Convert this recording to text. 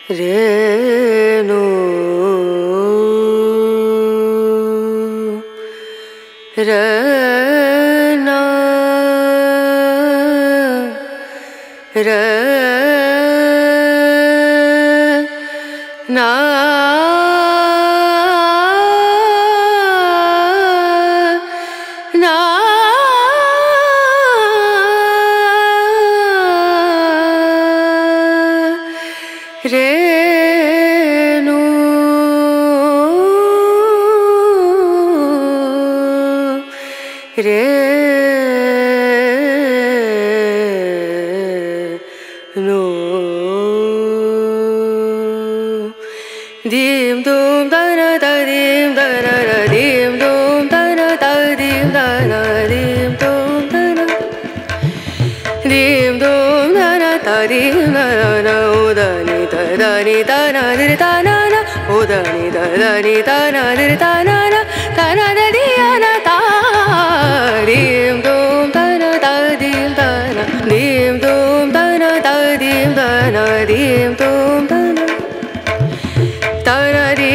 re no re na re na re no re no dim dum da na da dim da na da dim dum da na da dim da na dim dum da na dim dum da na da dim da na o da ni da na di da na na o da ni da na di da na na da di na da dim dum da na da dim da na dim dum da na da dim da na dim dum da na di